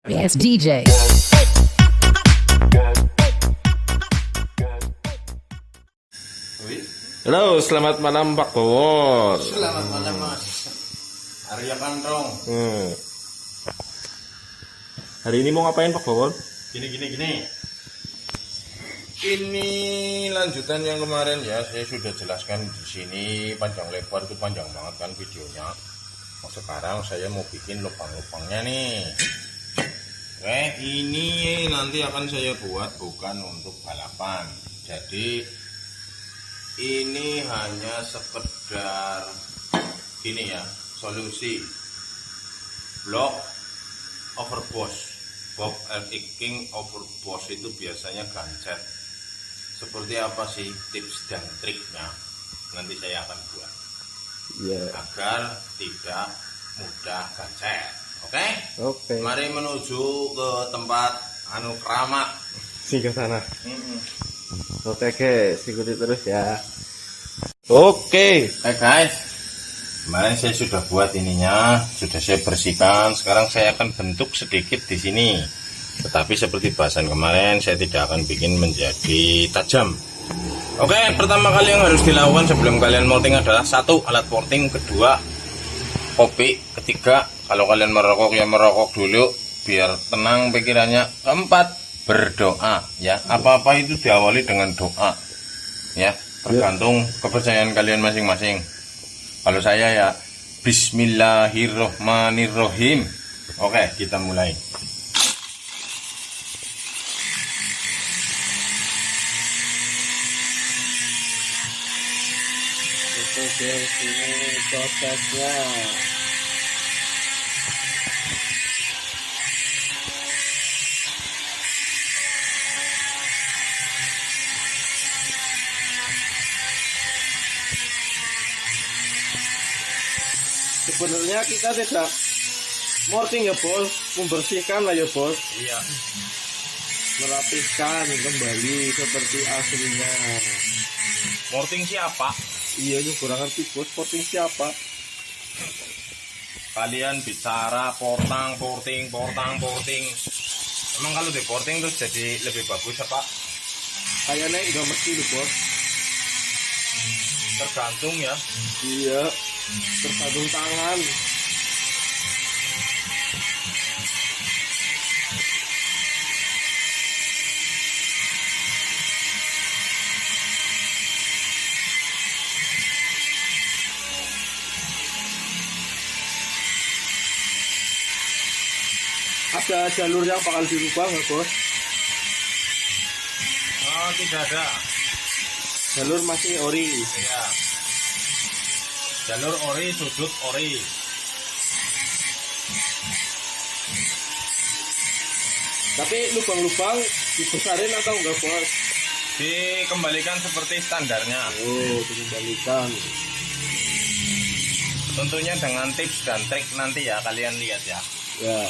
Yes, DJ. Halo, selamat malam Pak Bowor. Selamat malam Mas Arya Kantong. Hari ini mau ngapain Pak Bowor? Gini. Ini lanjutan yang kemarin ya, saya sudah jelaskan di sini panjang lebar itu panjang banget kan videonya. Nah, sekarang saya mau bikin lubang-lubangnya nih. Oke, ini nanti akan saya buat bukan untuk balapan. Jadi ini hanya sekedar gini ya, solusi block overboss. Bob RX King overboss itu biasanya gancet. Seperti apa sih tips dan triknya? Nanti saya akan buat agar tidak mudah gancet. Oke? Mari menuju ke tempat keramat. Sini ke sana. Oke guys, ikuti terus ya. Oke. Guys, kemarin saya sudah buat ininya, sudah saya bersihkan. Sekarang saya akan bentuk sedikit di sini. Tetapi seperti bahasan kemarin, saya tidak akan bikin menjadi tajam. Oke, pertama kali yang harus dilakukan sebelum kalian molting adalah satu, alat molting, kedua, kopi, ketiga, kalau kalian merokok ya merokok dulu biar tenang pikirannya, keempat, berdoa ya. Apa-apa itu diawali dengan doa ya, tergantung kepercayaan kalian masing-masing. Kalau saya ya Bismillahirrohmanirrohim. Oke, kita mulai. Oke guys, ini prosesnya. Sebenarnya kita tidak morting ya bos, membersihkan lah ya bos. Iya. Merapihkan kembali seperti aslinya. Morting siapa? Iya, ini kurang ngerti bos, morting siapa? Kalian bicara porting. Emang kalau di porting terus jadi lebih bagus apa? Kayaknya enggak mesti loh bos. Tergantung ya. Iya, tergantung tangan. Ada jalur yang bakal dirubah nggak bos? Oh, tidak ada. Jalur masih ori. Iya. Jalur ori, sudut ori. Tapi lubang-lubang dibesarin atau enggak bos? Dikembalikan seperti standarnya. Oh, dikembalikan. Tentunya dengan tips dan trik nanti ya, kalian lihat ya. Ya.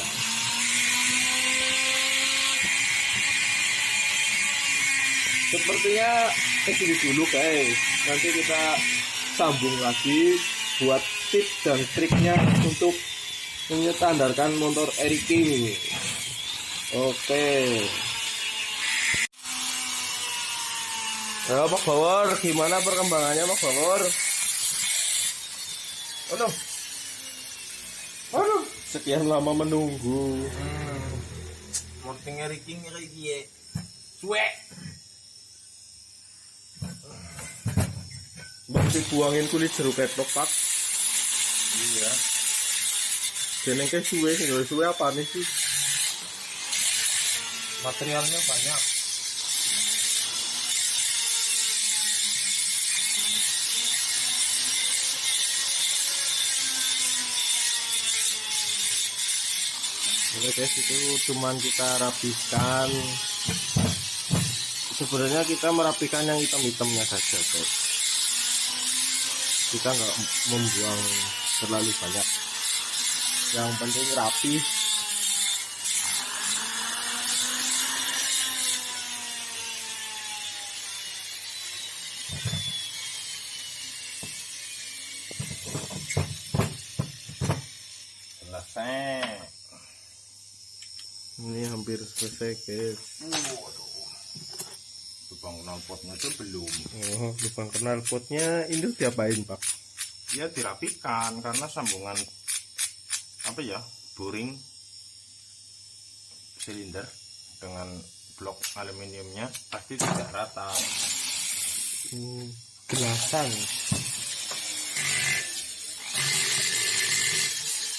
Sepertinya segini dulu guys. Nanti kita sambung lagi buat tips dan triknya untuk menyetandarkan motor RX King ini. Oke. Ya Pak Bawor, gimana perkembangannya Pak Bawor? Aduh, sekian lama menunggu. Morting King kayak gini. Cuek. Mbak dibuangin kulit jeruk ketok Pak. Iya. Jeneng ke suwe sih, suwe apa nih sih? Materialnya banyak. Oke guys, itu cuman kita rapikan. Sebenarnya kita merapikan yang hitam-hitamnya saja guys. Kita nggak membuang terlalu banyak. Yang penting rapi. Selesai. Ini hampir selesai guys. Lubang knalpotnya itu belum. Oh, lubang knalpotnya ini diapain Pak? Ya dirapikan karena sambungan apa ya, boring silinder dengan blok aluminiumnya pasti tidak rata. Gelasan.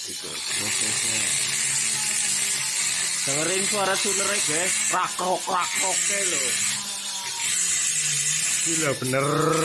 Itu Prosesnya. Dengerin suara tunernya guys, rakrok loh. Gila bener.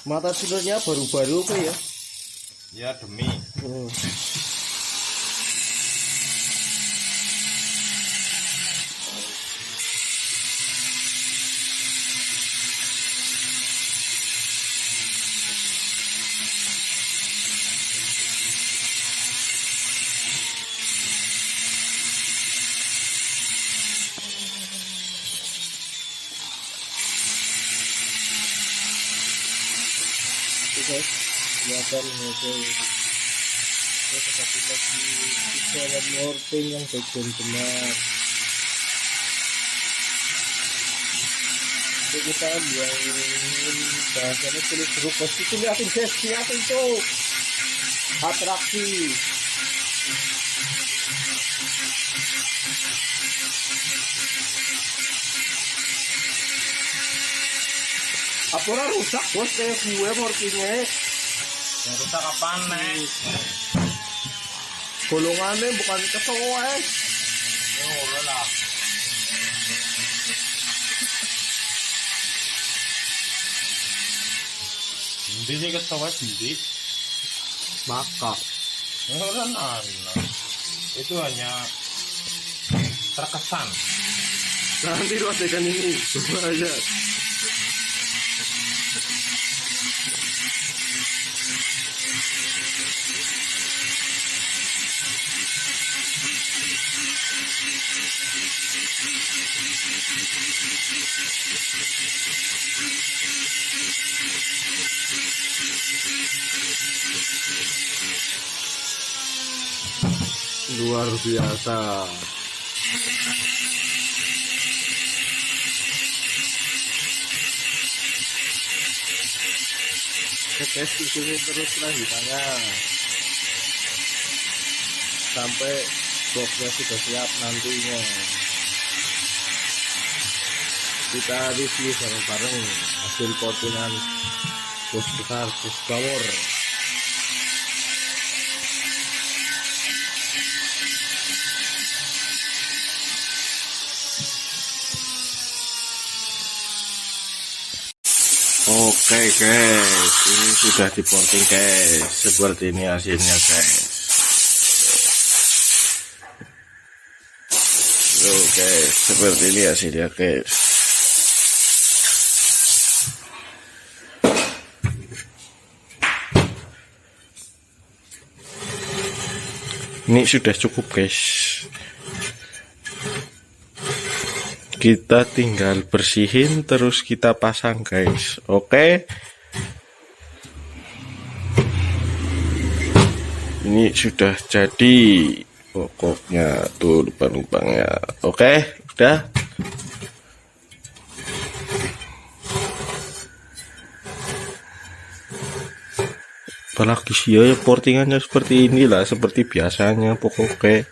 Mata tidurnya baru-baru apa ya? ya demi guys, kelihatan ini guys. Kita kasih lagi jalan morting yang bagian benar. Jadi kita buangin bahasanya tulis huruf itu, lihatin guys, lihatin tuh atraksi. Apa orang rusak bos kayak gue mortingnya? yang rusak apaan nih? Golongannya bukan kesoes. Oh lah. Hindi sih kesowas hindi. Maka Orang itu hanya terkesan. nanti lu adegan ini coba aja. Luar biasa. Tes di sini terus lanjutannya sampai boxnya sudah siap nantinya. Kita review bareng-bareng hasil portingan bos besar, bos gawor. Oke guys, ini sudah diporting guys, seperti ini hasilnya guys. Oke, seperti ini hasilnya guys. Ini sudah cukup guys. Kita tinggal bersihin terus kita pasang guys. Oke. Ini sudah jadi pokoknya tuh lubang-lubangnya. Oke, udah. Apalagi sih ya portingannya seperti inilah, seperti biasanya pokoknya.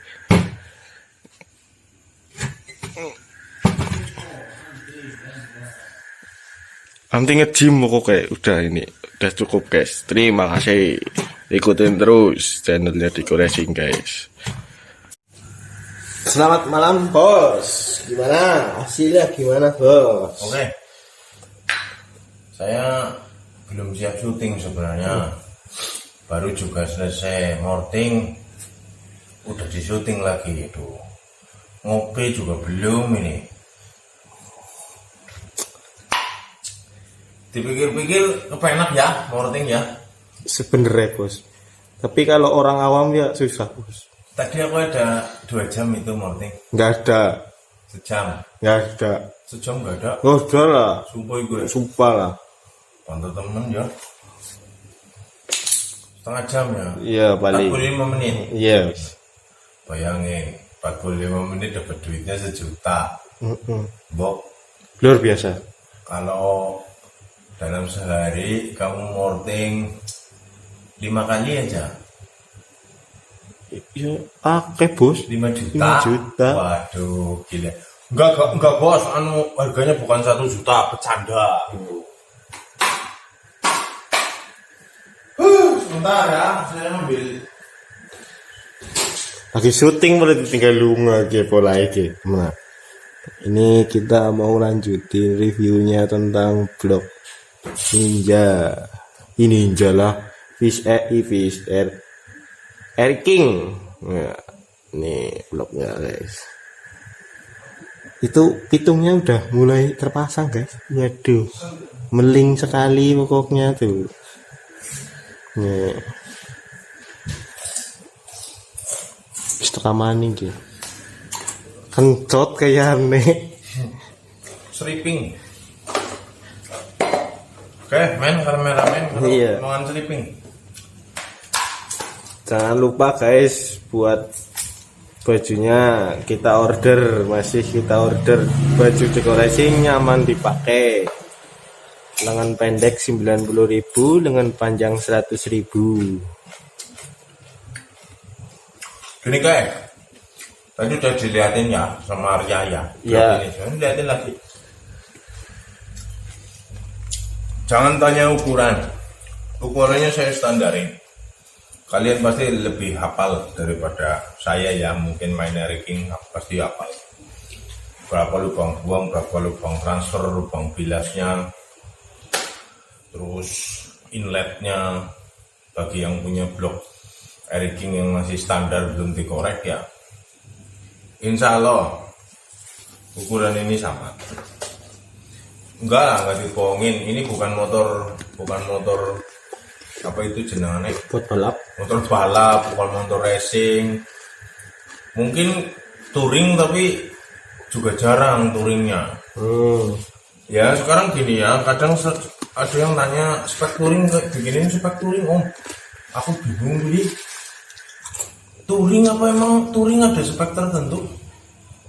Nanti nge-gym pokoknya. Udah ini udah cukup guys. Terima kasih, ikutin terus channelnya Diko Racing guys. Selamat malam bos. Gimana hasilnya, gimana bos? Oke. Saya belum siap syuting sebenarnya. Baru juga selesai morting, udah di syuting lagi itu. Ngopi juga belum ini. Dipikir-pikir kepenak ya morting ya. Sebenernya bos, tapi kalau orang awam ya susah bos. Tadi aku ada 2 jam itu morting. Nggak ada. Sejam. Nggak ada. Sejam nggak ada. Nggak ada lah. Sumpah gue. Sumpah lah. Pantas temen ya. Setengah jam ya. Iya paling. 45 menit. Yes. Bayangin 45 menit dapat duitnya 1 juta. Bok, Luar biasa. kalau dalam sehari kamu morting 5 kali aja Ya pakai bos. 5 juta. 5 juta. Waduh, gila. Enggak bos, harganya bukan 1 juta, bercanda gitu. Sebentar ya, saya ambil. Lagi syuting berarti tinggal lunga pola iki. Nah, ini kita mau lanjutin reviewnya tentang blog Ninja. Ini Ninja lah. Fish Air King. Nah, ini blognya guys. Itu pitungnya udah mulai terpasang guys. Waduh, meling sekali pokoknya tuh. Nih. Setengah maning gitu. Kencot kayak aneh. Stripping. Oke, main kameramen kalau Iya. mau stripping. Jangan lupa guys buat bajunya kita order, baju dekorasi nyaman dipakai. Lengan pendek 90.000, lengan panjang 100.000. Gini guys, tadi udah dilihatin ya sama Arya ya. Iya. Ini lihatin lagi. Jangan tanya ukurannya saya standarin. Kalian pasti lebih hafal daripada saya ya, mungkin main rigging pasti hafal. Berapa lubang buang, berapa lubang transfer, lubang bilasnya, terus inletnya. Bagi yang punya blok rigging yang masih standar belum dikorek ya, insya Allah ukuran ini sama. Enggak dibohongin, ini bukan motor apa itu jenengannya, Buat balap. motor balap, bukan motor racing. Mungkin touring tapi juga jarang touringnya. Ya sekarang gini ya, kadang ada yang nanya spek touring, bikinin spek touring om. Aku bingung jadi touring apa emang touring ada spek tertentu?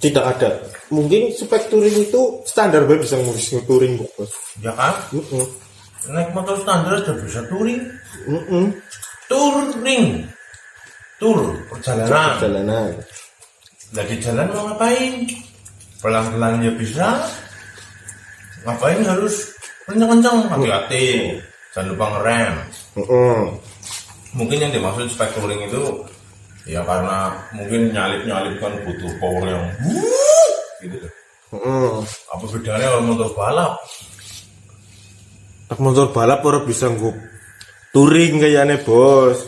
Tidak ada. Mungkin spek touring itu standar banget bisa ngurus touring bos. Ya kan? Naik motor standar udah bisa touring. Tour perjalanan. Lagi jalan mau ngapain? Pelan-pelan ya bisa. Ngapain harus kencang-kencang? Hati-hati. Jangan lupa ngerem. Mungkin yang dimaksud spek touring itu ya karena mungkin nyalip kan butuh power yang gitu. Apa bedanya kalau motor balap? Motor balap orang bisa nggo touring kayaknya bos.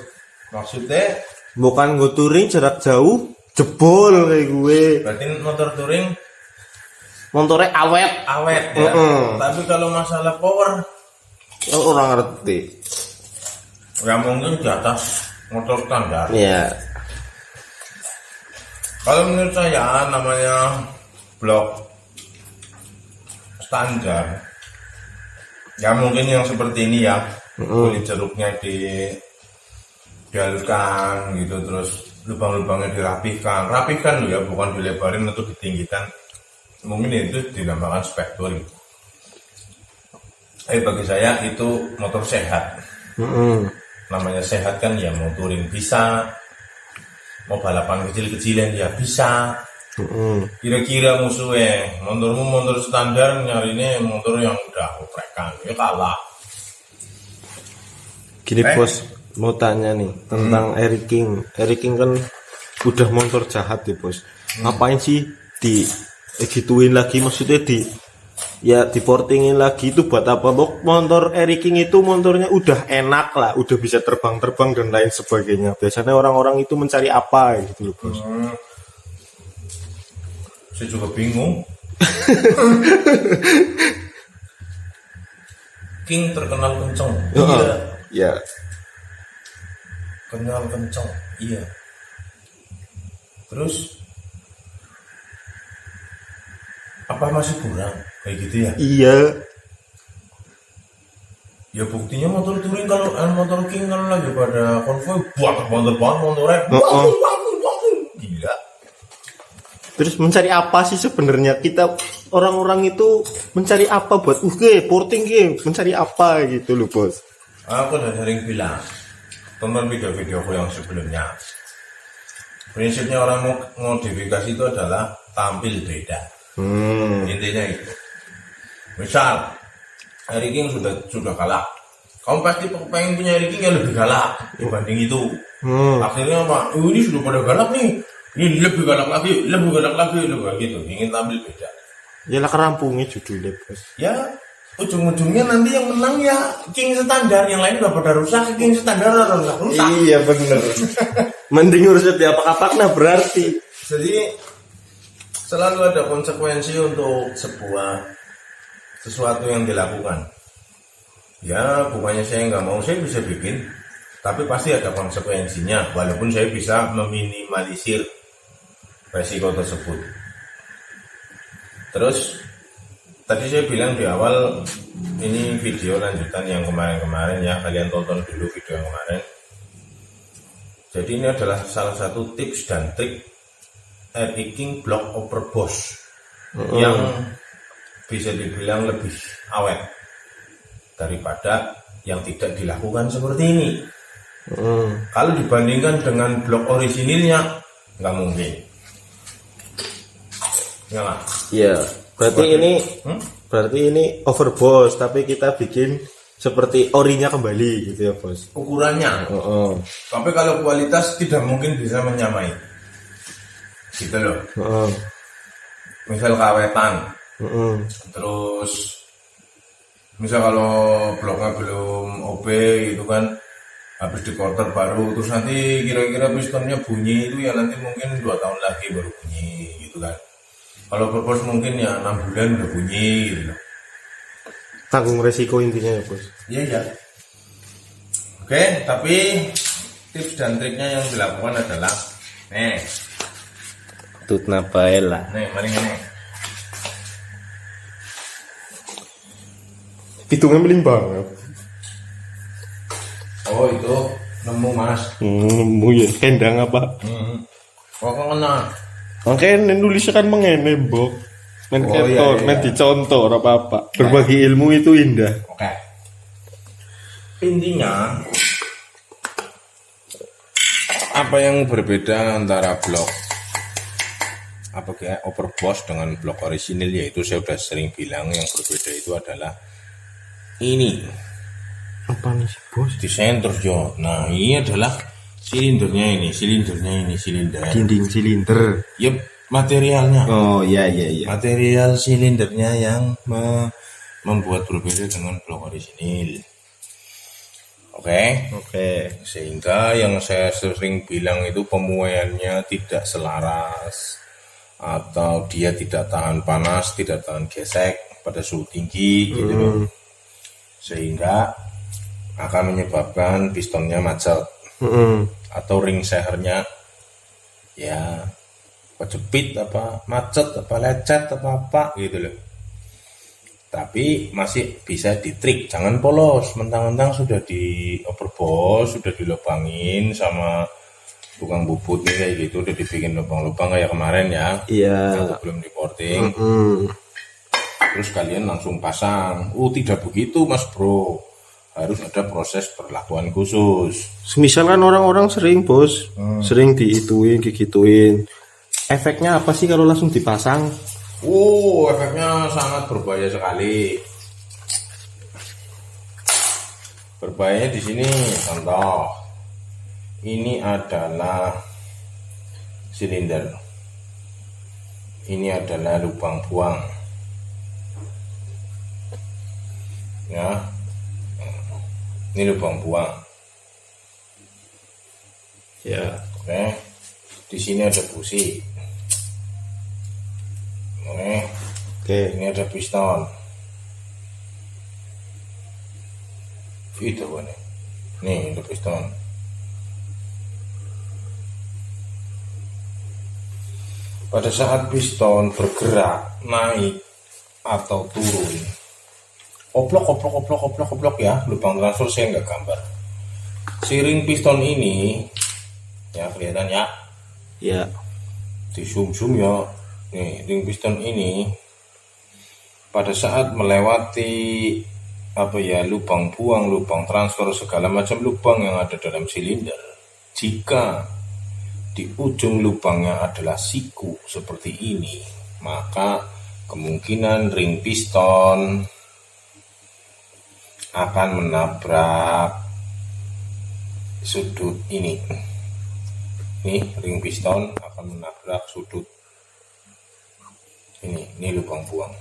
Maksudnya Bukan nggo touring jarak jauh jebol kayak gue. berarti motor touring Motornya awet. ya. Tapi kalau masalah power Orang ngerti. ya mungkin di atas motor standar. Iya. Kalau menurut saya namanya blok standar ya mungkin yang seperti ini ya, kulit jeruknya dihaluskan gitu, terus lubang-lubangnya rapihkan loh ya, bukan dilebarin atau ditinggikan. Mungkin itu dinamakan spek touring. Tapi bagi saya itu motor sehat. Namanya sehat kan ya, mau touring bisa, mau balapan kecil-kecilan ya bisa. Kira-kira musuhnya motormu motor standar, nyarinya motor yang udah oprekan ya kalah. Gini bos, mau tanya nih tentang Air King. Air King kan udah motor jahat ya bos. Ngapain sih gituin lagi, maksudnya di portingin lagi itu buat apa? Motor Eric King itu motornya udah enak lah, udah bisa terbang-terbang dan lain sebagainya. Biasanya orang-orang itu mencari apa gitu loh, Bos. Saya juga bingung. King terkenal kenceng. Iya. Ya. Kenal kenceng. Iya. Terus apa masih kurang kayak gitu ya? Iya. Ya buktinya motor touring kalau motor King kalau lagi pada konvoy banget motornya. Gila. Terus mencari apa sih sebenarnya kita orang-orang itu mencari apa buat porting mencari apa gitu loh, Bos. Aku udah sering bilang tonton video-videoku yang sebelumnya. Prinsipnya orang modifikasi itu adalah tampil beda. Intinya itu. Misal Eric King sudah galak, kamu pasti pengen punya Eric King yang lebih galak dibanding itu. Akhirnya apa? Ini sudah pada galak nih, ini lebih galak lagi gitu. Ingin tampil beda. Yalah kerampungnya judulnya, Bos. Ya ujung-ujungnya nanti yang menang ya King standar, yang lain udah pada rusak, King standar udah rusak. Iya bener. Mending urus setiap apa-apa berarti. Jadi selalu ada konsekuensi untuk sesuatu yang dilakukan. Ya bukannya saya nggak mau, saya bisa bikin, tapi pasti ada konsekuensinya. Walaupun saya bisa meminimalisir resiko tersebut. Terus tadi saya bilang di awal, ini video lanjutan yang kemarin-kemarin ya, kalian tonton dulu video yang kemarin. Jadi ini adalah salah satu tips dan trik Eric King Block Overboss yang bisa dibilang lebih awet daripada yang tidak dilakukan seperti ini. Kalau dibandingkan dengan blok orisinilnya nggak mungkin. Ya nggak? Iya. Berarti ini overboss tapi kita bikin seperti orinya kembali gitu ya, Bos. Ukurannya. Tapi kalau kualitas tidak mungkin bisa menyamai. Gitu loh. Misal kawetan. Terus misal kalau bloknya belum OP gitu kan, habis di quarter baru, terus nanti kira-kira pistonnya bunyi itu ya nanti mungkin 2 tahun lagi baru bunyi gitu kan. Kalau overboss mungkin ya 6 bulan udah bunyi gitu loh. Tanggung resiko intinya ya, Bos. Iya. Oke, tapi tips dan triknya yang dilakukan adalah Tutna bae lah. mari ini. Hitungnya paling banget. Oh itu nemu Mas. Ya kendang apa? Oh kena. Makanya nulisnya kan mengene, Bok. Men keton, men dicontoh ora apa-apa. Berbagi ilmu itu indah. Oke. Intinya apa yang berbeda antara blok overboss dengan blok orisinil, yaitu saya sudah sering bilang yang berbeda itu adalah ini. Apa nih, Bos? Di center Jo. Nah, ini adalah silindernya ini. Dinding silinder. Yep, materialnya. Oh, iya. Material silindernya yang membuat berbeda dengan blok orisinil. Oke. Sehingga yang saya sering bilang itu pemuaiannya tidak selaras, atau dia tidak tahan panas, tidak tahan gesek pada suhu tinggi gitu loh. Sehingga akan menyebabkan pistonnya macet, atau ring sehernya ya kejepit, apa macet, apa lecet, apa gitu loh. Tapi masih bisa ditrik, jangan polos mentang-mentang sudah di overboss, sudah dilubangin sama tukang bubut nih kayak gitu, udah dibikin lubang-lubang kayak kemarin ya. Iya. Yang belum di porting. Terus kalian langsung pasang. Tidak begitu Mas Bro. Harus ada proses perlakuan khusus. Semisal kan orang-orang sering, Bos. Sering digituin. Efeknya apa sih kalau langsung dipasang? Efeknya sangat berbahaya sekali. Berbahayanya di sini, contoh. Ini adalah silinder. ini adalah lubang buang. Ya, ini lubang buang. Ya. Oke, di sini ada busi. Oke. Ini ada piston. Itu nih. Nih ada piston. Pada saat piston bergerak naik atau turun, oplok ya, lubang transfer saya nggak gambar. Siring piston ini, ya kelihatan ya, Ya. di zoom ya. Nih ring piston ini pada saat melewati lubang buang, lubang transfer, segala macam lubang yang ada dalam silinder, jika di ujung lubangnya adalah siku seperti ini, maka kemungkinan ring piston akan menabrak sudut ini. Nih ring piston akan menabrak sudut ini lubang buang.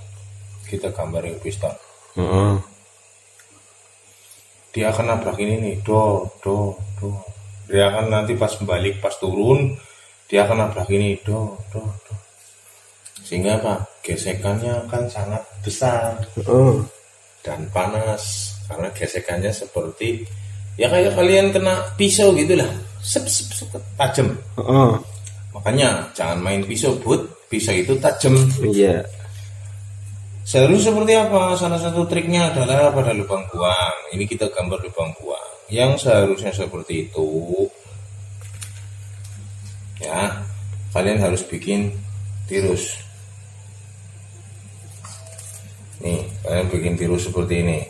Kita gambar ring piston. Dia akan nabrak ini nih, do. Dia akan nanti pas balik, pas turun, dia akan nabrak ini, do. Sehingga apa? Gesekannya akan sangat besar dan panas, karena gesekannya seperti ya kayak kalian kena pisau gitulah, tajam. Makanya jangan main pisau, pisau itu tajam. Iya. Seharusnya seperti apa? Salah satu triknya adalah pada lubang buang. Ini kita gambar lubang buang. Yang seharusnya seperti itu, ya, kalian harus bikin tirus. Nih, kalian bikin tirus seperti ini.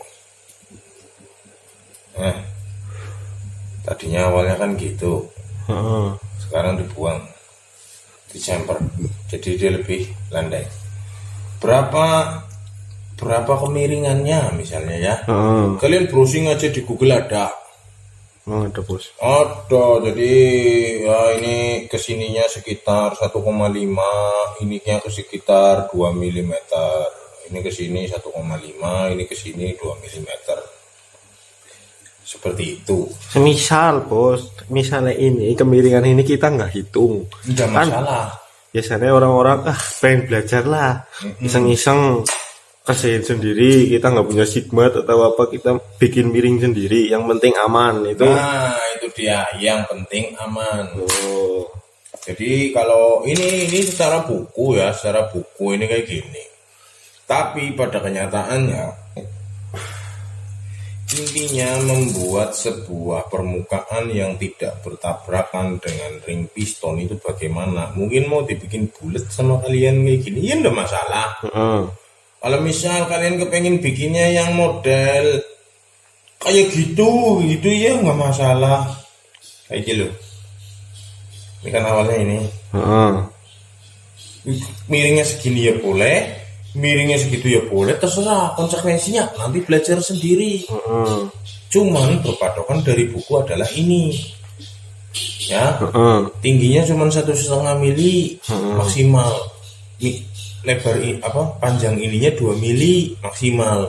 Tadinya awalnya kan gitu. Sekarang dibuang, dicemper, jadi dia lebih landai. Berapa kemiringannya misalnya ya. Kalian browsing aja di Google ada. Ada bos. Ada, jadi ya ini kesininya sekitar 1,5, ininya ke sekitar 2 mm. Ini kesini 1,5, ini kesini 2 mm. Seperti itu. Semisal bos, misalnya ini kemiringan ini kita nggak hitung. Tidak masalah. Biasanya orang-orang pengen belajar lah, iseng-iseng kerjain sendiri, kita nggak punya sigmat atau apa, kita bikin miring sendiri, yang penting aman itu. Nah itu dia, yang penting aman. Jadi kalau ini secara buku ya, secara buku ini kayak gini, tapi pada kenyataannya intinya membuat sebuah permukaan yang tidak bertabrakan dengan ring piston itu bagaimana. Mungkin mau dibikin bulat sama kalian kayak gini, ya enggak masalah. Kalau misal kalian kepengen bikinnya yang model kayak gitu ya nggak masalah. Kayak gitu loh. Ini kan awalnya ini. Miringnya segini ya boleh, miringnya segitu ya boleh, terserah, konsekuensinya nanti belajar sendiri. Cuman berpatokan dari buku adalah ini ya, tingginya cuma 1,5 mili maksimal, lebar panjang ininya 2 mili maksimal.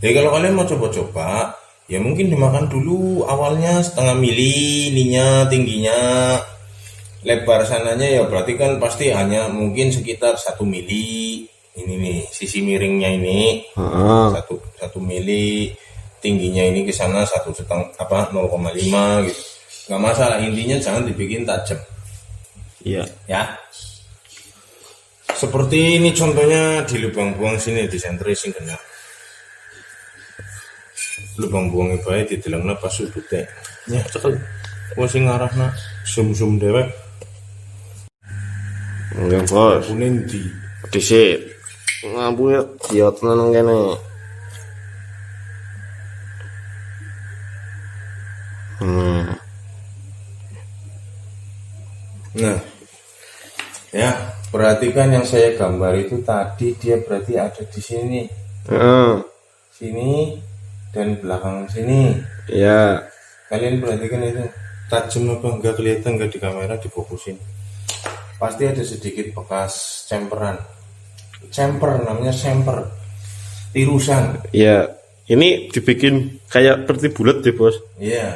Jadi kalau kalian mau coba-coba ya mungkin dimakan dulu awalnya 0,5 mili ininya, tingginya, lebar sananya ya berarti kan pasti hanya mungkin sekitar 1 mili. Ini nih sisi miringnya ini 1 mili, tingginya ini ke sana 0,5 gitu. Nggak masalah, intinya jangan dibikin tajam. Iya. Ya. Seperti ini contohnya di lubang buang sini di sentrasing kena. Lubang buang bae didelengna pas sudute. Ya cekel. Wis sing ngarahna zoom dewek. Enggak bos. Kuning di Dhisik. Ngampune ya tenan kene. Nah, ya perhatikan yang saya gambar itu tadi, dia berarti ada di sini, sini dan belakang sini. Ya. Kalian perhatikan itu tajam apa enggak, kelihatan enggak di kamera, difokusin. pasti ada sedikit bekas camper, namanya semper, tirusan. Ya, ini dibikin kayak seperti bulat ya bos. Iya,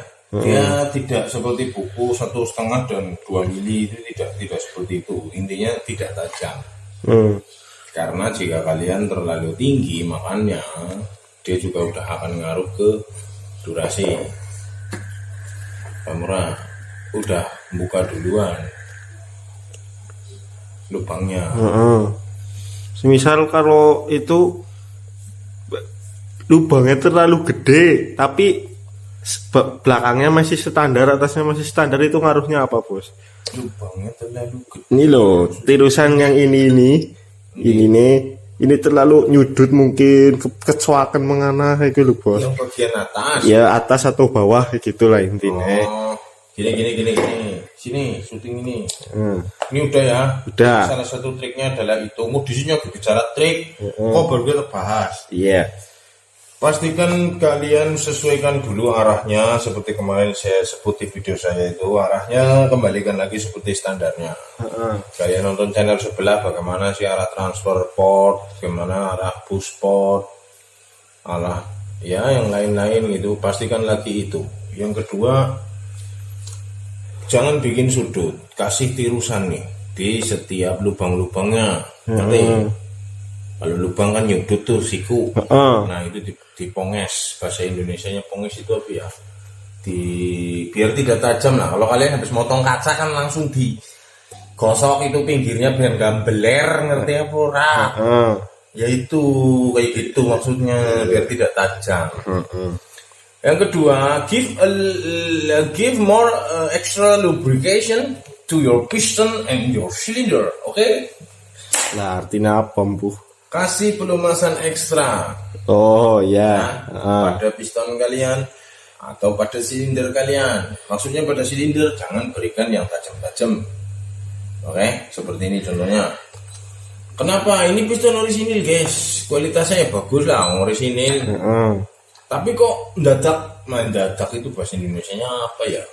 dia tidak seperti buku 1,5 dan 2 mili, itu tidak seperti itu. Intinya tidak tajam. Karena jika kalian terlalu tinggi makannya, dia juga udah akan ngaruh ke durasi. Kamera udah buka duluan lubangnya. Misal kalau itu lubangnya terlalu gede tapi belakangnya masih standar, atasnya masih standar, itu ngaruhnya apa bos? Lubangnya terlalu gede. Ini loh tirusan yang ini nih, ini terlalu nyudut, mungkin kecoakan mengana kayak gitu bos. Yang bagian atas. Ya atas atau bawah kayak gitulah intinya. Oh, gini. Sini, syuting ini. Ini udah ya. Udah. Salah satu triknya adalah itu. Mau di sini aku bicara trik. Kok baru kita bahas. Iya. Pastikan kalian sesuaikan dulu arahnya seperti kemarin saya sebut di video saya itu, arahnya kembalikan lagi seperti standarnya. Kalian nonton channel sebelah bagaimana sih arah transfer port, bagaimana arah push port, arah ya yang lain-lain gitu, pastikan lagi itu. Yang kedua, jangan bikin sudut, kasih tirusan nih di setiap lubang-lubangnya. Nanti kalau lubang kan nyudut tuh siku. Nah itu diponges, bahasa Indonesianya ponges itu apa ya? Biar tidak tajam lah. Kalau kalian habis motong kaca kan langsung digosok itu pinggirnya biar nggak beler, ngerti apa ora? Ya itu kayak gitu maksudnya, biar tidak tajam. Yang kedua, give more extra lubrication to your piston and your cylinder, oke? Nah artinya apa bu? Kasih pelumasan ekstra. Oh ya. Pada piston kalian atau pada silinder kalian. Maksudnya pada silinder jangan berikan yang tajam-tajam. Oke, seperti ini contohnya. Kenapa? Ini piston orisinil guys, kualitasnya ya bagus lah, orisinil. Tapi kok mendadak itu bahasa Indonesianya apa ya?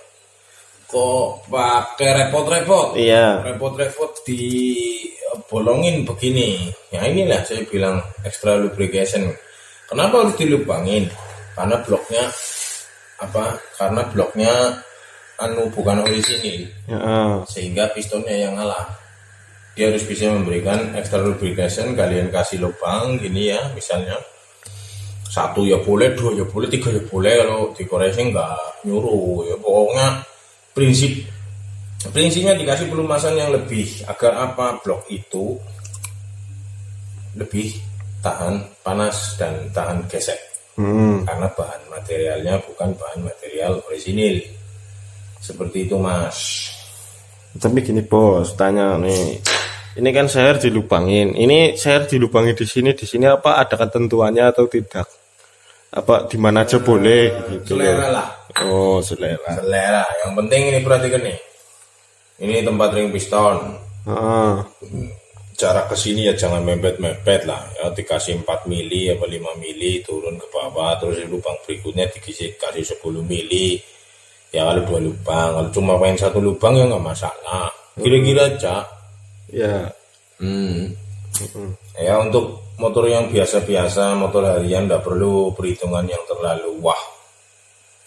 Kok pakai repot-repot? Iya. Repot-repot dibolongin begini. Ya inilah saya bilang extra lubrication. Kenapa harus dilubangin? Karena bloknya Karena bloknya bukan orisinil. Sehingga pistonnya yang ngalah. Dia harus bisa memberikan extra lubrication. Kalian kasih lubang gini ya, misalnya 1 ya boleh, 2 ya boleh, 3 ya boleh. Kalau dikoresi nggak nyuruh ya, pokoknya prinsipnya dikasih pelumasan yang lebih agar blok itu lebih tahan panas dan tahan gesek. Karena bahan materialnya bukan bahan material orisinil. Seperti itu mas. Tapi gini bos, tanya nih, ini kan share dilubangin, ini share dilubangin di sini apa ada ketentuannya atau tidak? Apa di mana aja boleh gitu? Selera lah. Oh selera. Yang penting ini perhatikan nih. Ini tempat ring piston. Jarak ke sini ya jangan mepet-mepet lah. Ya dikasih 4 mili apa 5 mili turun ke bawah, terus lubang berikutnya dikasih 10 mili. Ya kalau 2 lubang, kalau cuma main 1 lubang ya nggak masalah. Kira-kira aja. Ya. Ya untuk motor yang biasa-biasa, motor harian nggak perlu perhitungan yang terlalu wah.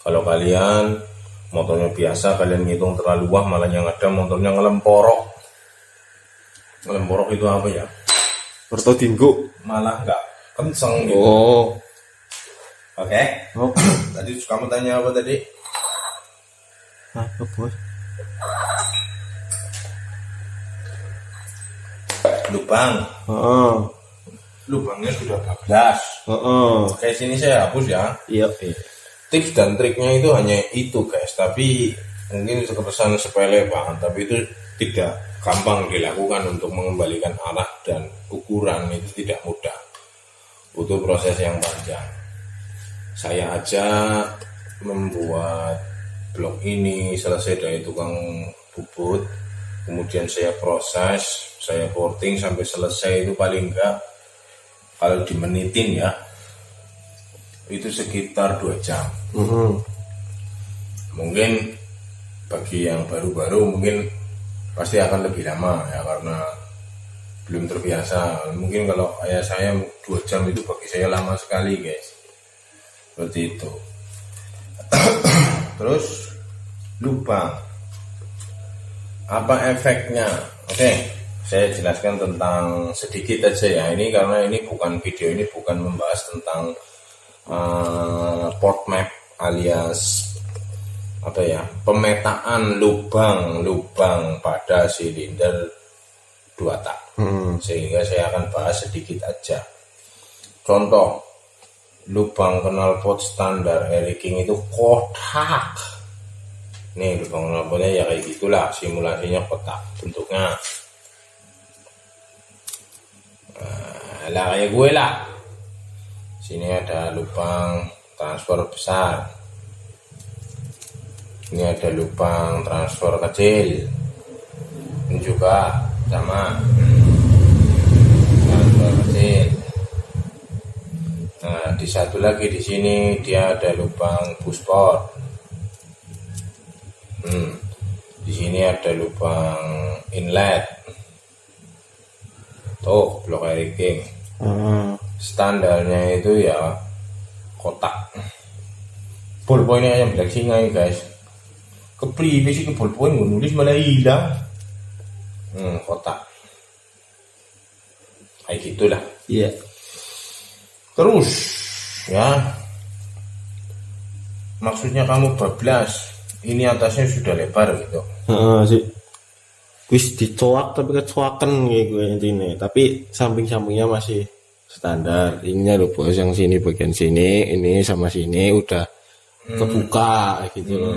Kalau kalian motornya biasa, kalian ngitung terlalu wah, malah yang ada motornya ngelemporok. Ngelemporok itu apa ya? Ortodinggo. Malah nggak kenceng gitu. Oh. Oke. Tadi kamu tanya apa tadi? Apa bos? Lubang. Lubangnya sudah bablas. Kayak sini saya hapus ya. Iya. Tips dan triknya itu hanya itu guys, tapi mungkin kepesan sepele banget, tapi itu tidak gampang dilakukan. Untuk mengembalikan arah dan ukuran itu tidak mudah, butuh proses yang panjang. Saya aja membuat blok ini selesai dari tukang bubut, kemudian saya proses, saya porting sampai selesai itu paling enggak kalau dimenitin ya itu sekitar 2 jam. Mungkin bagi yang baru-baru mungkin pasti akan lebih lama ya, karena belum terbiasa. Mungkin kalau ayah saya 2 jam itu bagi saya lama sekali guys, seperti itu. Terus lubang, apa efeknya? Oke, saya jelaskan tentang sedikit aja ya. Ini karena ini bukan video, ini bukan membahas tentang port map alias apa ya, pemetaan lubang pada silinder 2 tak. Sehingga saya akan bahas sedikit aja. Contoh, lubang knalpot standar Air King itu kotak. Nih lubang knalpotnya ya kayak gitulah, simulasinya kotak bentuknya. Lah kayak gue lah. Sini ada lubang transfer besar. Ini ada lubang transfer kecil. Ini juga sama transfer kecil. Nah, di satu lagi di sini dia ada lubang pusport. Di sini ada lubang inlet. Tuh, blok Air King. Standarnya itu ya kotak. Ballpointnya yang black singa guys. Kepriwe sih ke ballpoint nulis malah hilang. Kotak. Kayak gitulah. Iya. Terus ya, maksudnya kamu bablas, ini atasnya sudah lebar gitu. Sih. Wis dicoak tapi kecoaken gitu intinya. Tapi samping-sampingnya masih standar. Ininya loh bos, yang sini bagian sini, ini sama sini udah kebuka gitu loh.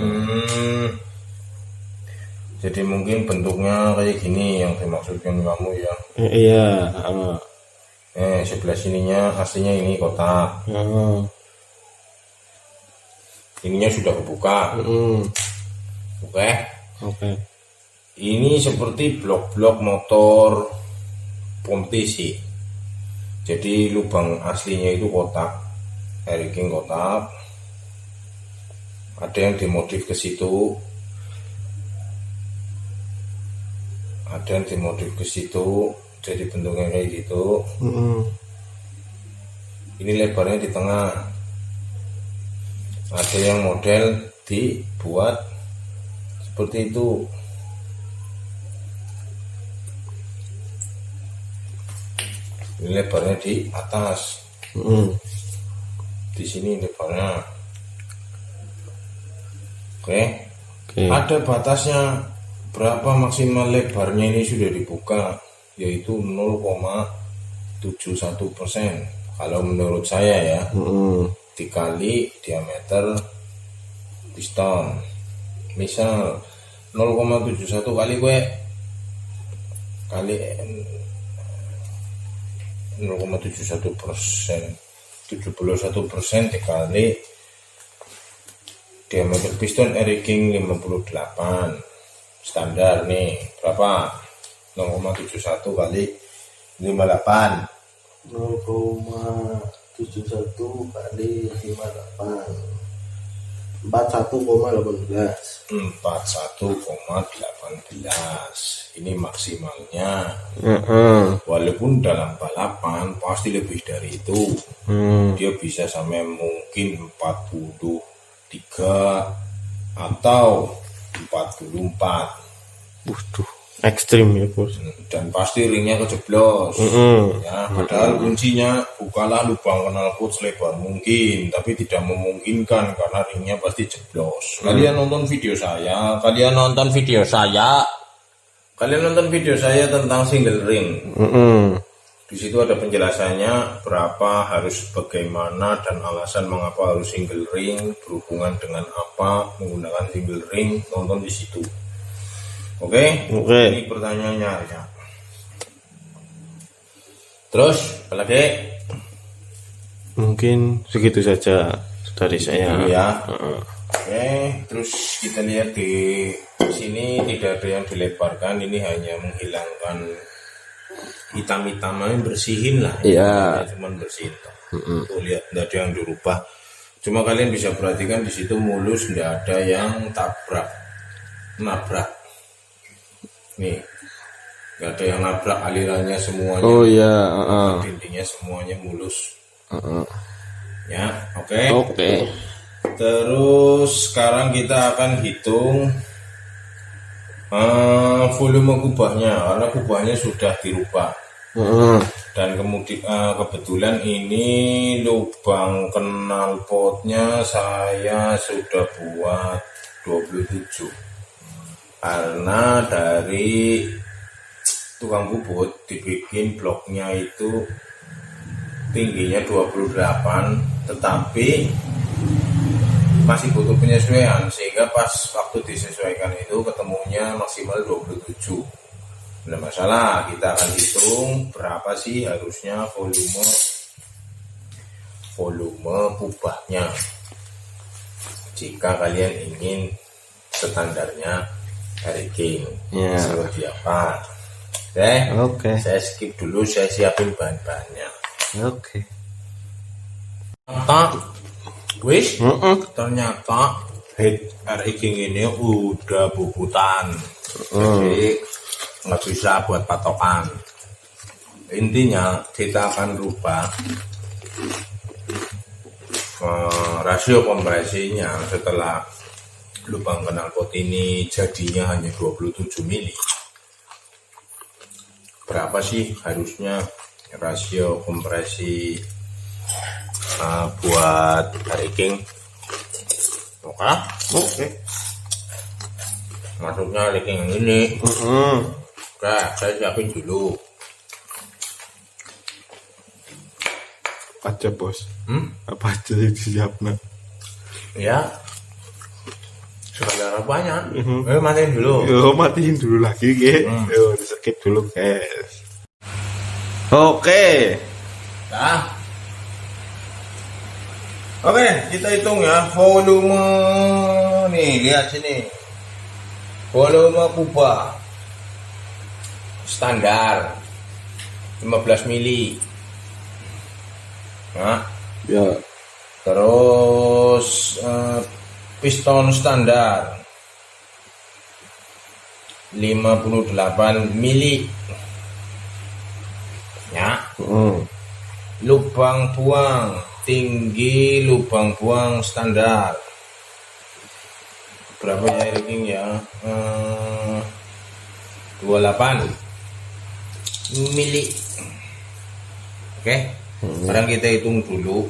Jadi mungkin bentuknya kayak gini yang dimaksudkan kamu ya. Iya. Sebelah sininya aslinya ini kotak. Ininya sudah kebuka. Oke. Ini seperti blok-blok motor Pontesi. Jadi lubang aslinya itu kotak, Air King kotak. Ada yang dimodif ke situ. Jadi bentuknya kayak gitu. Ini lebarnya di tengah. Ada yang model dibuat seperti itu. Ini lebarnya di atas. Di sini lebarnya. Oke. Ada batasnya berapa maksimal lebarnya, ini sudah dibuka, yaitu 0,71%. Kalau menurut saya ya, dikali diameter piston. Misal 0,71 kali 0,71%, 71% dikali diameter piston Air King 58 standar nih berapa? 0,71 kali 58. 0,71 kali 58. 41,18. 41,18. Ini maksimalnya. Walaupun dalam balapan pasti lebih dari itu. Dia bisa sampai mungkin 43 atau 44. Waduh, ekstrim ya bos. Dan pasti ringnya kejeblos. Ya, padahal kuncinya bukalah lubang knalpot selebar mungkin, tapi tidak memungkinkan karena ringnya pasti jeblos. Kalian nonton video saya tentang single ring. Di situ ada penjelasannya berapa harus bagaimana dan alasan mengapa harus single ring, berhubungan dengan apa menggunakan single ring, nonton di situ. Oke. Ini pertanyaannya ya. Terus apalagi? Mungkin segitu saja dari saya. Ya. Oke, terus kita lihat di sini tidak ada yang dilebarkan, ini hanya menghilangkan hitam-hitamnya, bersihin lah. Iya. Cuman bersihin. Tuh lihat, tidak ada yang dirubah. Cuma kalian bisa perhatikan di situ mulus, tidak ada yang nabrak. nih nggak ada yang nabrak, alirannya semuanya. Oh iya, dindingnya semuanya mulus. heeh. Ya, oke. Oke. Terus sekarang kita akan hitung volume kubahnya, karena kubahnya sudah dirubah. Heeh. Dan kemudian kebetulan ini lubang knalpotnya saya sudah buat 27, karena dari tukang bubut dibikin bloknya itu tingginya 28, tetapi masih butuh penyesuaian, sehingga pas waktu disesuaikan itu ketemunya maksimal 27. Nah, masalah kita akan hitung berapa sih harusnya volume kubahnya jika kalian ingin standarnya Harry King. Ya. Seperti apa? Oke. Saya skip dulu, saya siapin bahan-bahannya. Oke. Ternyata Harry King ini udah bubutan, jadi nggak bisa buat patokan. Intinya kita akan rubah rasio kompresinya setelah lubang knalpot ini jadinya hanya 27 mili. Berapa sih harusnya rasio kompresi buat Harry King? Oke. Maksudnya Harry King yang ini. Oke, saya siapin dulu. Apa aja bos? Apa aja yang disiapkan? Ya, segala banyak. Matiin dulu. Yo, matiin dulu lagi, guys. Yo, di skip dulu, guys. Oke. Nah, oke, kita hitung ya volume. Nih, lihat sini. Volume kubah standar 15 mili. Nah, Ya. terus piston standar 58 mili. Ya. Lubang buang, tinggi lubang buang standar berapa ya King ya? 28 mili. Oke. Sekarang kita hitung dulu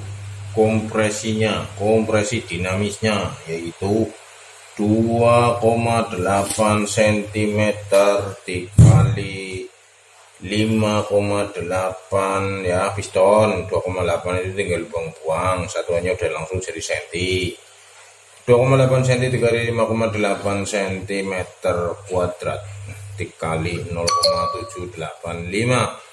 kompresinya, kompresi dinamisnya, yaitu 2,8 cm dikali 5,8 ya, piston 2,8 itu tinggal lubang buang, satuannya udah langsung jadi senti. 2,8 cm dikali 5,8 cm kuadrat dikali 0,785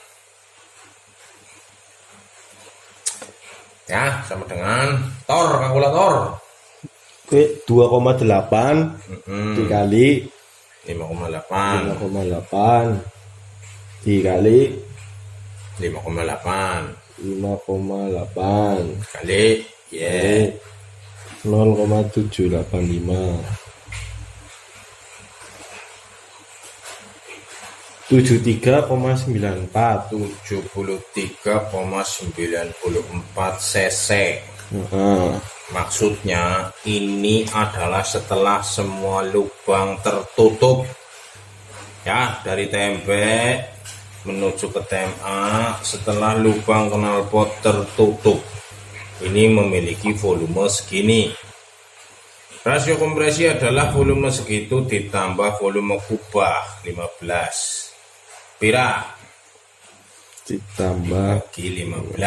ya, sama dengan kalkulator. Oke, 2,8 dikali 5,8 dikali 5,8 kali 0,785 73,94 73,94 cc. Maksudnya ini adalah setelah semua lubang tertutup ya, dari tembek menuju ke TMA. Setelah lubang knalpot tertutup, ini memiliki volume segini. Rasio kompresi adalah volume segitu ditambah volume kubah 15. Pira ditambah bagi 15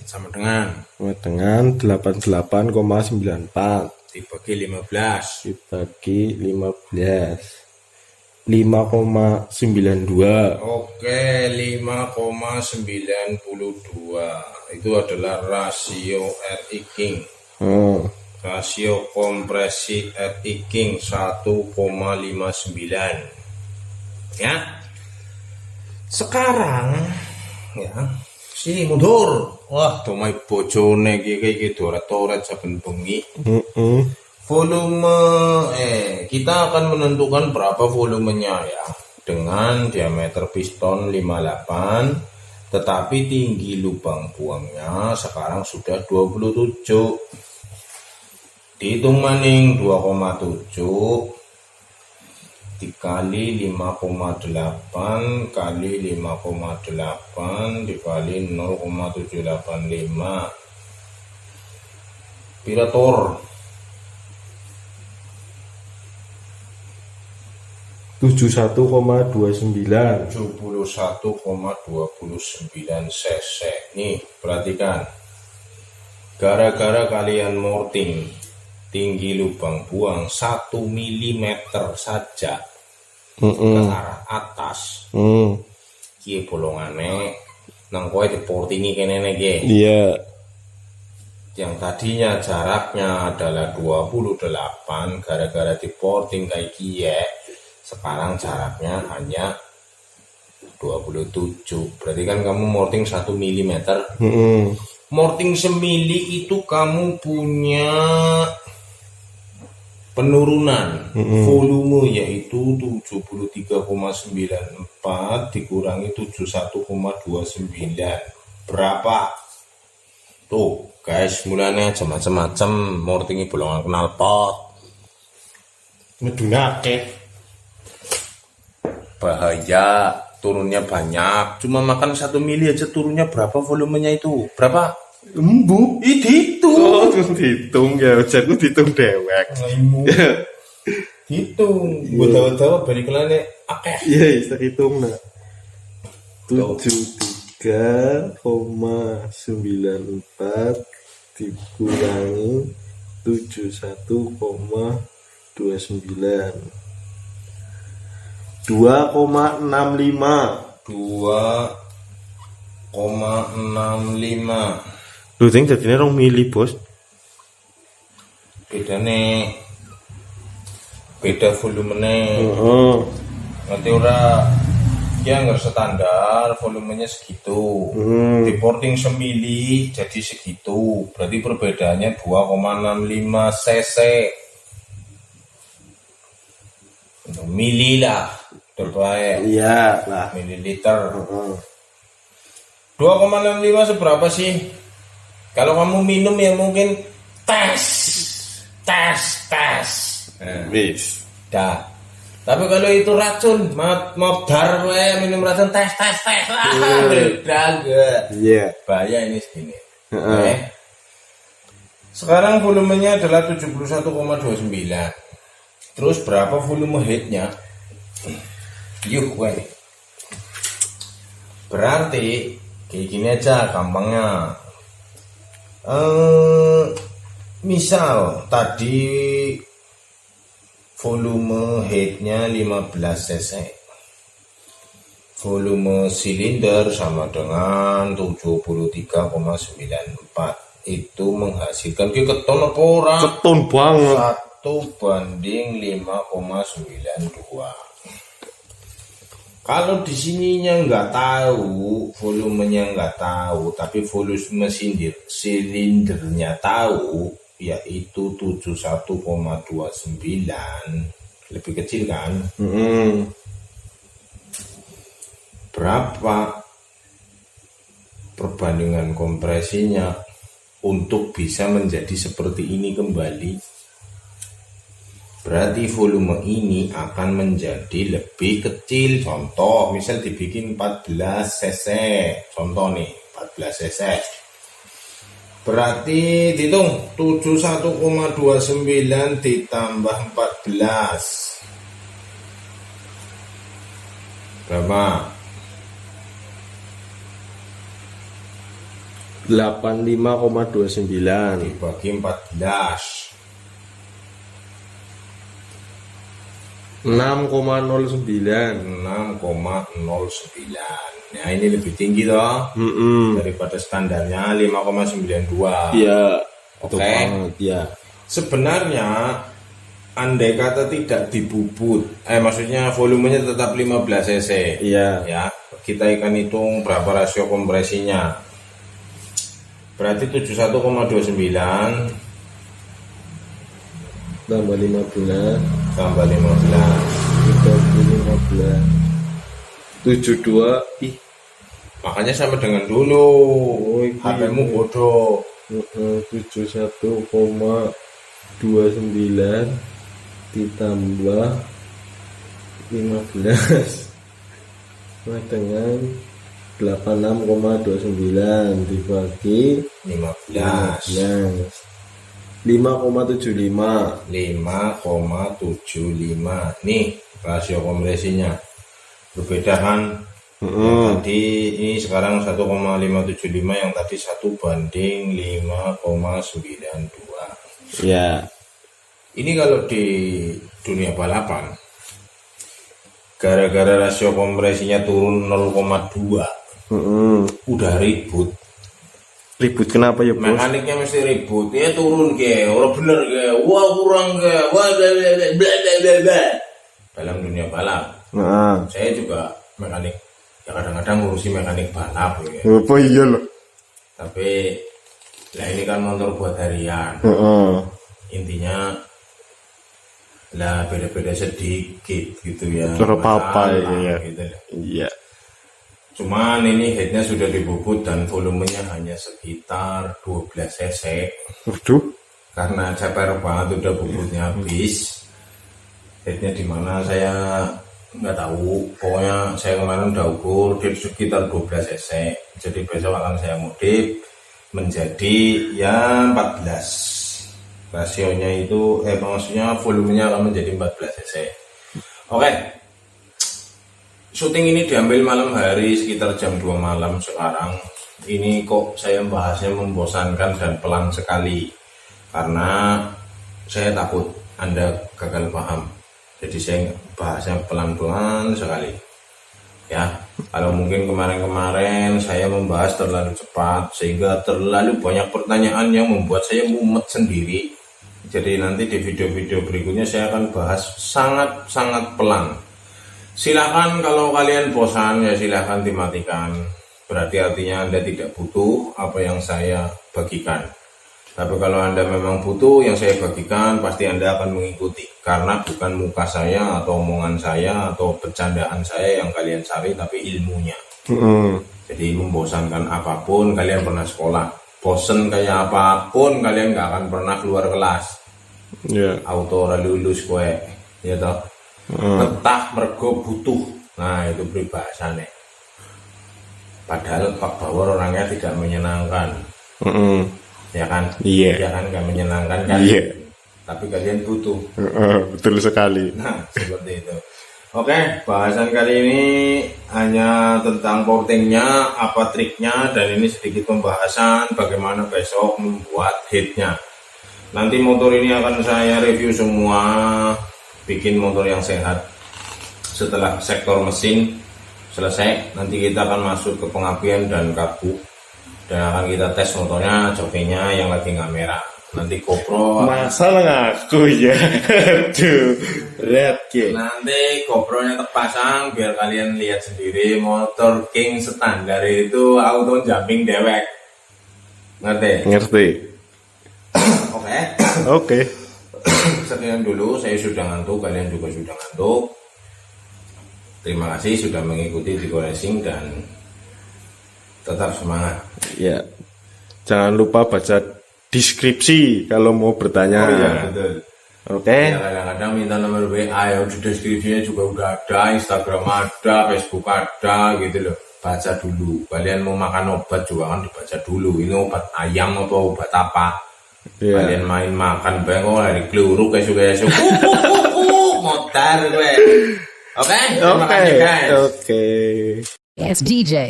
sama dengan 88,94 dibagi 15 dibagi 15 5,92. Oke, 5,92 itu adalah rasio RI King. Rasio kompresi RI King 1,59 ya. Sekarang ya, Sini mundur. Wah, domai bojone iki doret-doret saben bengi. Volume kita akan menentukan berapa volumenya ya. Dengan diameter piston 58, tetapi tinggi lubang buangnya sekarang sudah 27. Dihitung maning 2,7 dikali 5,8 kali 5,8 dikali 0,785 pirator 71,29. 71,29 cc. Nih perhatikan, gara-gara kalian morting tinggi lubang buang 1 mm saja ke arah atas, kie bolongane nang kowe diportingi kene nege. Iya. Yang tadinya jaraknya adalah 28, gara-gara diporting kayak kie, sekarang jaraknya hanya 27. Berarti kan kamu morting 1 mm. Morting semili itu kamu punya penurunan volume yaitu 73,94 dikurangi 71,29 berapa? Tuh guys, mulanya aja macam-macam mortingi bolongan knalpot. Ngedunake. Bahaya, turunnya banyak. Cuma makan 1 mili aja turunnya berapa volumenya itu? Berapa? Embu. Dihitung. Dihitung ya, jago dihitung dewek. Hitung. Betul-betul balik lagi akeh. Iya, bisa hitung nak. 73,94 dikurangi 71,29. 2,65. 2,65. Lu ting jadinya 2 mili bos. Beda volumenya. Nanti ora ya nggak standar volumenya segitu. Di porting semili jadi segitu. Berarti perbedaannya 2,65 cc. Mili lah terbaik. Iya lah. Mililiter. 2,65 seberapa sih? Kalau kamu minum ya mungkin tes. Wis. Dah. Tapi kalau itu racun, mau dar minum racun tes. Iya. Bahaya ini segini. Oke. Sekarang volumenya adalah 71,29. Terus berapa volume headnya? Yuk gue. Berarti kayak gini aja gampangnya. Misal tadi volume headnya 15 cc, volume silinder sama dengan 73,94, itu menghasilkan keton apa orang? Keton banget. 1/5,92. Kalau di sininya nggak tahu, volumenya nggak tahu, tapi volume silindernya tahu, yaitu 71,29, lebih kecil kan? Berapa perbandingan kompresinya untuk bisa menjadi seperti ini kembali? Berarti volume ini akan menjadi lebih kecil. Contoh, misal dibikin 14 cc. Contoh nih, 14 cc. Berarti dihitung 71,29 ditambah 14. Berapa? 85,29 Dibagi 14. 6,09. 6,09. Nah ini lebih tinggi toh daripada standarnya 5,92. Iya. Oke. Ya. Sebenarnya andai kata tidak dibubut, maksudnya volumenya tetap 15 cc. Iya. Ya, kita akan hitung berapa rasio kompresinya. Berarti 71,29 tambah 15 tambah 15. 72. Ih, Makanya sama dengan dulu. iya. HP-mu bodoh. 71,29 ditambah 15 sama dengan 86,29 dibagi 15. 5,75. 5,75. Nih rasio kompresinya. Berbeda kan? Yang tadi ini sekarang 1,575, yang tadi 1:5,92. Ya. Ini kalau di dunia balapan, gara-gara rasio kompresinya turun 0,2, udah ribut. Ribut kenapa ya, Bos? Mekaniknya mesti ribut. Ya turun ke, orang bener ke, wah kurang ke, wah bla dalam dunia balap. Nah. Saya juga mekanik, ya kadang-kadang ngurusi mekanik balap ya. Apa iya loh? Tapi lah ini kan motor buat harian. Intinya lah beda-beda sedikit gitu ya. Apa ya? Gitu. Iya. Cuman ini headnya sudah dibubut dan volumenya hanya sekitar 12 cc. Waduh. Karena ceper banget udah bubutnya habis. Headnya di mana saya nggak tahu. Pokoknya saya kemarin udah ukur di sekitar 12 cc. Jadi besok akan saya modif menjadi ya 14. Rasionya itu maksudnya volumenya akan menjadi 14 cc. Oke. Syuting ini diambil malam hari sekitar jam 2 malam sekarang. Ini kok saya bahasnya membosankan dan pelan sekali. Karena saya takut Anda gagal paham. Jadi saya bahasnya pelan-pelan sekali. Ya, kalau mungkin kemarin-kemarin saya membahas terlalu cepat sehingga terlalu banyak pertanyaan yang membuat saya mumet sendiri. Jadi nanti di video-video berikutnya saya akan bahas sangat-sangat pelan. Silahkan kalau kalian bosan ya silahkan dimatikan. Berarti artinya Anda tidak butuh apa yang saya bagikan. Tapi kalau Anda memang butuh yang saya bagikan, pasti Anda akan mengikuti. Karena bukan muka saya atau omongan saya atau bercandaan saya yang kalian cari, tapi ilmunya. Jadi membosankan apapun, kalian pernah sekolah. Bosen kayak apapun, kalian nggak akan pernah keluar kelas. Iya. Auto ora lulus kue, ya toh. Betah mergo butuh. Nah itu peribahasane. Padahal Pak Bawor orangnya tidak menyenangkan. Ya kan? Iya. Ya kan, gak menyenangkan kan? Iya. Tapi kalian butuh. Betul sekali. Nah seperti itu. Oke, bahasan kali ini hanya tentang portingnya, apa triknya, dan ini sedikit pembahasan bagaimana besok membuat headnya. Nanti motor ini akan saya review semua, bikin motor yang sehat. Setelah sektor mesin selesai, nanti kita akan masuk ke pengapian dan kaku, dan akan kita tes motornya, jokenya yang lagi nggak merah. Nanti GoPro, Masalah ngaku ya. Aduh. Berat ya. nanti GoPro-nya terpasang biar kalian lihat sendiri motor King standar itu auto jumping dewek. Ngerti? Ngerti. Oke. Oke. Sekian dulu, saya sudah ngantuk, kalian juga sudah ngantuk. Terima kasih sudah mengikuti Diko Racing dan tetap semangat. Ya. Jangan lupa baca deskripsi kalau mau bertanya. Oh iya betul. Oke. Ya, kadang-kadang minta nomor WA ya di deskripsinya juga udah ada, Instagram ada, Facebook ada gitu loh. Baca dulu. Kalian mau makan obat juga kan dibaca dulu. Ini obat ayam atau obat apa? Iya. Kalian main makan bengok dari peluru kayak suka motor gue. Oke, terima kasih guys. Oke. Yes, DJ.